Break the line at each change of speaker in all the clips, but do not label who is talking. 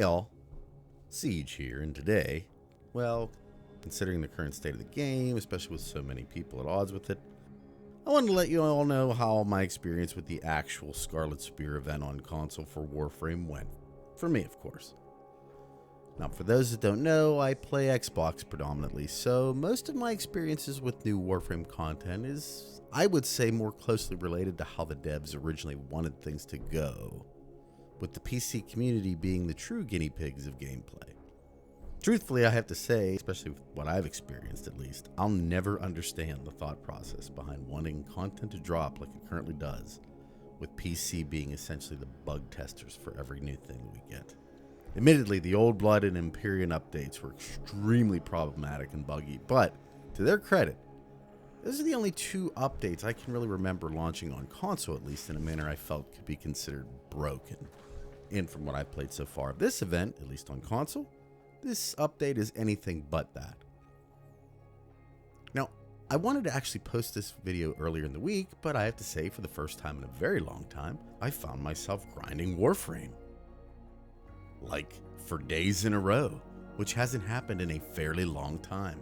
Hey all, Siege here, and today, well, considering the current state of the game, especially with so many people at odds with it, I wanted to let you all know how my experience with the actual Scarlet Spear event on console for Warframe went. For me, of course. Now, for those that don't know, I play Xbox predominantly, so most of my experiences with new Warframe content is, I would say, more closely related to how the devs originally wanted things to go, with the PC community being the true guinea pigs of gameplay. Truthfully, I have to say, especially with what I've experienced at least, I'll never understand the thought process behind wanting content to drop like it currently does, with PC being essentially the bug testers for every new thing we get. Admittedly, the Old Blood and Empyrean updates were extremely problematic and buggy, but to their credit, those are the only two updates I can really remember launching on console, at least in a manner I felt could be considered broken. And from what I've played so far of this event, at least on console, this update is anything but that. Now, I wanted to actually post this video earlier in the week, but I have to say, for the first time in a very long time, I found myself grinding Warframe. Like, for days in a row, which hasn't happened in a fairly long time.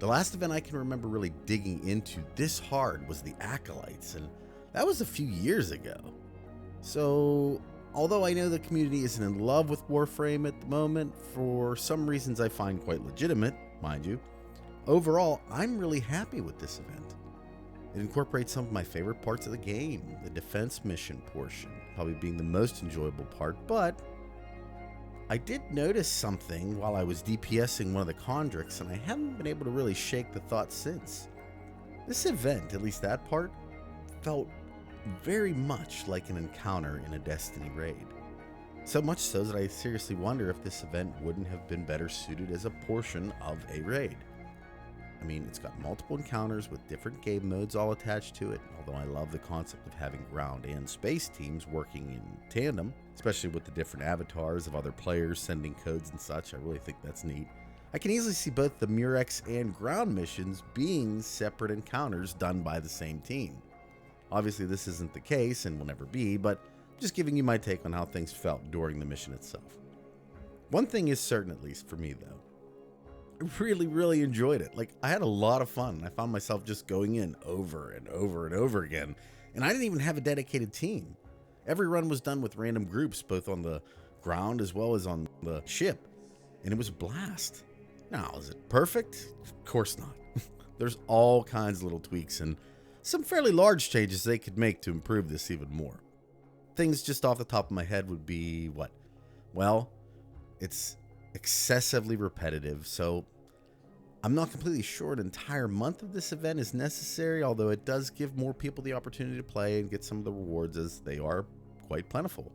The last event I can remember really digging into this hard was the Acolytes, and that was a few years ago. So, although I know the community isn't in love with Warframe at the moment, for some reasons I find quite legitimate, mind you, overall, I'm really happy with this event. It incorporates some of my favorite parts of the game, the defense mission portion, probably being the most enjoyable part, but I did notice something while I was DPSing one of the Condricks, and I haven't been able to really shake the thought since. This event, at least that part, felt very much like an encounter in a Destiny raid. So much so that I seriously wonder if this event wouldn't have been better suited as a portion of a raid. I mean, it's got multiple encounters with different game modes all attached to it, although I love the concept of having ground and space teams working in tandem, especially with the different avatars of other players sending codes and such. I really think that's neat. I can easily see both the Murex and ground missions being separate encounters done by the same team. Obviously, this isn't the case and will never be, but I'm just giving you my take on how things felt during the mission itself. One thing is certain, at least for me, though. I really enjoyed it. Like, I had a lot of fun. I found myself just going in over and over and over again, and I didn't even have a dedicated team. Every run was done with random groups, both on the ground as well as on the ship, and it was a blast. Now, is it perfect? Of course not. There's all kinds of little tweaks and some fairly large changes they could make to improve this even more. Things just off the top of my head would be what? Well, it's excessively repetitive, so I'm not completely sure an entire month of this event is necessary, although it does give more people the opportunity to play and get some of the rewards, as they are quite plentiful.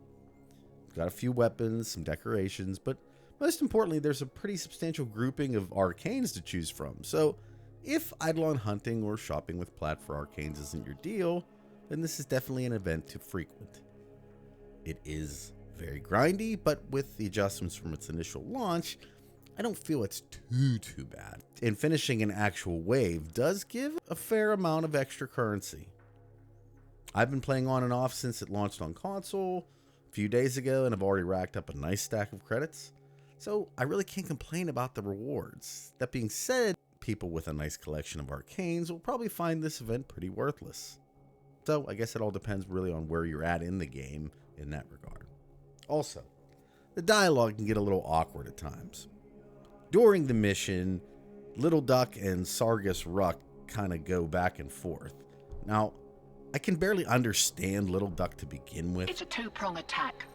We've got a few weapons, some decorations, but most importantly, there's a pretty substantial grouping of arcanes to choose from, so if Eidolon hunting or shopping with plat for arcanes isn't your deal, then this is definitely an event to frequent. It is very grindy, but with the adjustments from its initial launch, I don't feel it's too bad. And finishing an actual wave does give a fair amount of extra currency. I've been playing on and off since it launched on console a few days ago, and I've already racked up a nice stack of credits, so I really can't complain about the rewards. That being said, people with a nice collection of arcanes will probably find this event pretty worthless. So I guess it all depends really on where you're at in the game in that regard. Also, the dialogue can get a little awkward at times. During the mission, Little Duck and Sargus Ruck kind of go back and forth. Now, I can barely understand Little Duck to begin with.
It's a two-prong attack.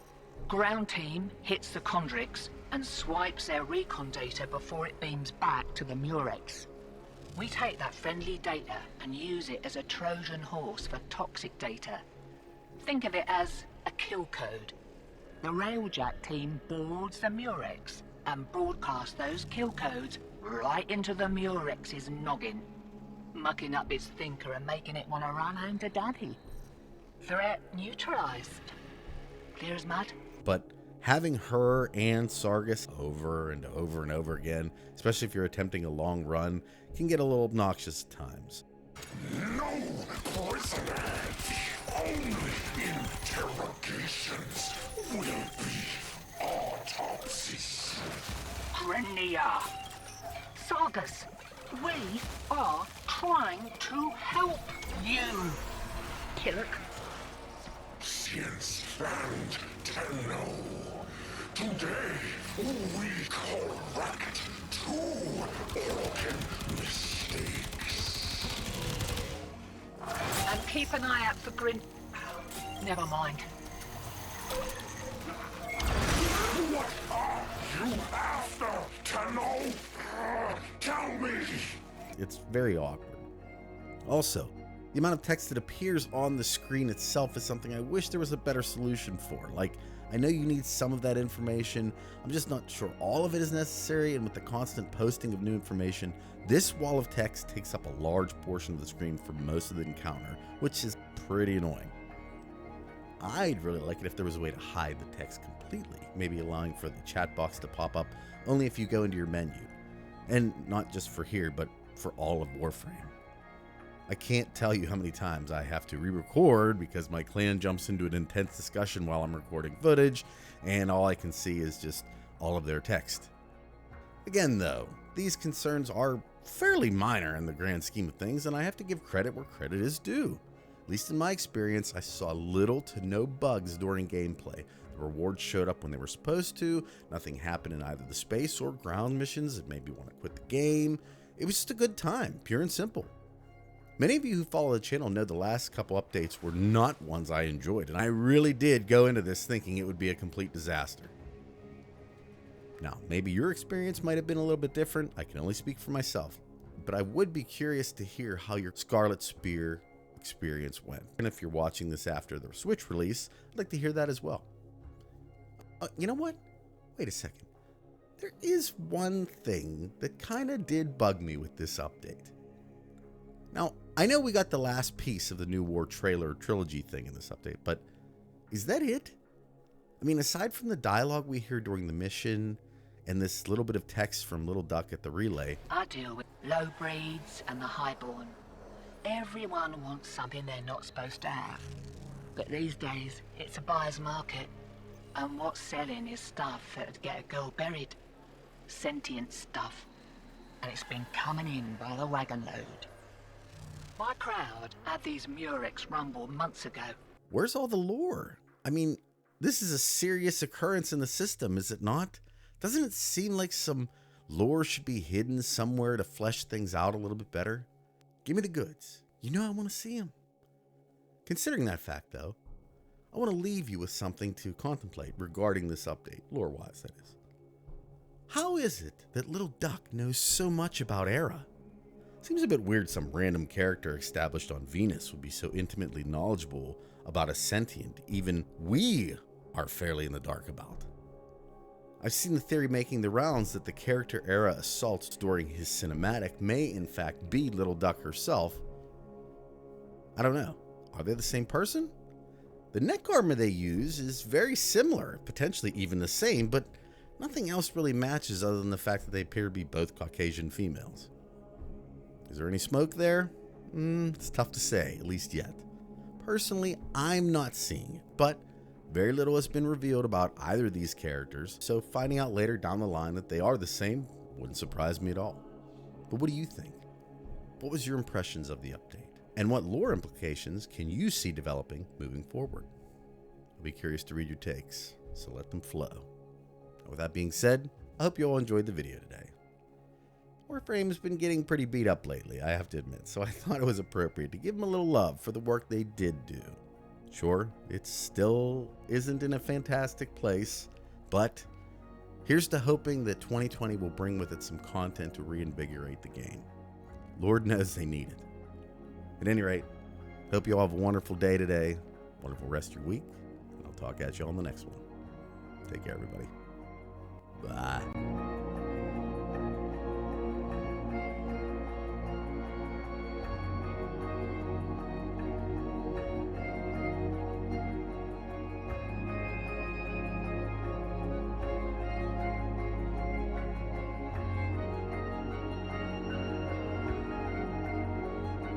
Ground team hits the Condricks and swipes their recon data before it beams back to the Murex. We take that friendly data and use it as a Trojan horse for toxic data. Think of it as a kill code. The Railjack team boards the Murex and broadcasts those kill codes right into the Murex's noggin, mucking up its thinker and making it want to run home to daddy. Threat neutralized. Clear as mud?
But having her and Sargus over and over and over again, especially if you're attempting a long run, can get a little obnoxious at times.
No poisoner. Only interrogations will be on. Nemesis.
Grenia. Sargus, we are trying to help you. Pillock.
Science and Tenno. Today, we correct 2 broken mistakes.
And keep an eye out for Grin... Never mind.
What are you after, Tenno? Tell me!
It's very awkward. Also, the amount of text that appears on the screen itself is something I wish there was a better solution for. Like, I know you need some of that information, I'm just not sure all of it is necessary, and with the constant posting of new information, this wall of text takes up a large portion of the screen for most of the encounter, which is pretty annoying. I'd really like it if there was a way to hide the text completely, maybe allowing for the chat box to pop up only if you go into your menu. And not just for here, but for all of Warframe. I can't tell you how many times I have to re-record because my clan jumps into an intense discussion while I'm recording footage, and all I can see is just all of their text. Again though, these concerns are fairly minor in the grand scheme of things, and I have to give credit where credit is due. At least in my experience, I saw little to no bugs during gameplay. The rewards showed up when they were supposed to, nothing happened in either the space or ground missions that made me want to quit the game. It was just a good time, pure and simple. Many of you who follow the channel know the last couple updates were not ones I enjoyed, and I really did go into this thinking it would be a complete disaster. Now, maybe your experience might have been a little bit different, I can only speak for myself, but I would be curious to hear how your Scarlet Spear experience went. And if you're watching this after the Switch release, I'd like to hear that as well. You know what? Wait a second. There is one thing that kind of did bug me with this update. Now, I know we got the last piece of the New War trailer trilogy thing in this update, but is that it? I mean, aside from the dialogue we hear during the mission and this little bit of text from Little Duck at the relay.
I deal with low breeds and the highborn. Everyone wants something they're not supposed to have. But these days, it's a buyer's market. And what's selling is stuff that'd get a girl buried. Sentient stuff. And it's been coming in by the wagon load. My crowd had these Murex rumble months ago.
Where's all the lore? I mean, this is a serious occurrence in the system, is it not? Doesn't it seem like some lore should be hidden somewhere to flesh things out a little bit better? Give me the goods. You know I want to see them. Considering that fact, though, I want to leave you with something to contemplate regarding this update, lore-wise, that is. How is it that Little Duck knows so much about Era? Seems a bit weird some random character established on Venus would be so intimately knowledgeable about a sentient even we are fairly in the dark about. I've seen the theory making the rounds that the character Era assaults during his cinematic may in fact be Little Duck herself. I don't know. Are they the same person? The neck armor they use is very similar, potentially even the same, but nothing else really matches other than the fact that they appear to be both Caucasian females. Is there any smoke there? It's tough to say, at least yet. Personally, I'm not seeing it, but very little has been revealed about either of these characters, so finding out later down the line that they are the same wouldn't surprise me at all. But what do you think? What was your impressions of the update? And what lore implications can you see developing moving forward? I'll be curious to read your takes, so let them flow. And with that being said, I hope you all enjoyed the video today. Warframe's been getting pretty beat up lately, I have to admit, so I thought it was appropriate to give them a little love for the work they did do. Sure, it still isn't in a fantastic place, but here's to hoping that 2020 will bring with it some content to reinvigorate the game. Lord knows they need it. At any rate, hope you all have a wonderful day today, wonderful rest of your week, and I'll talk at you on the next one. Take care, everybody. Bye.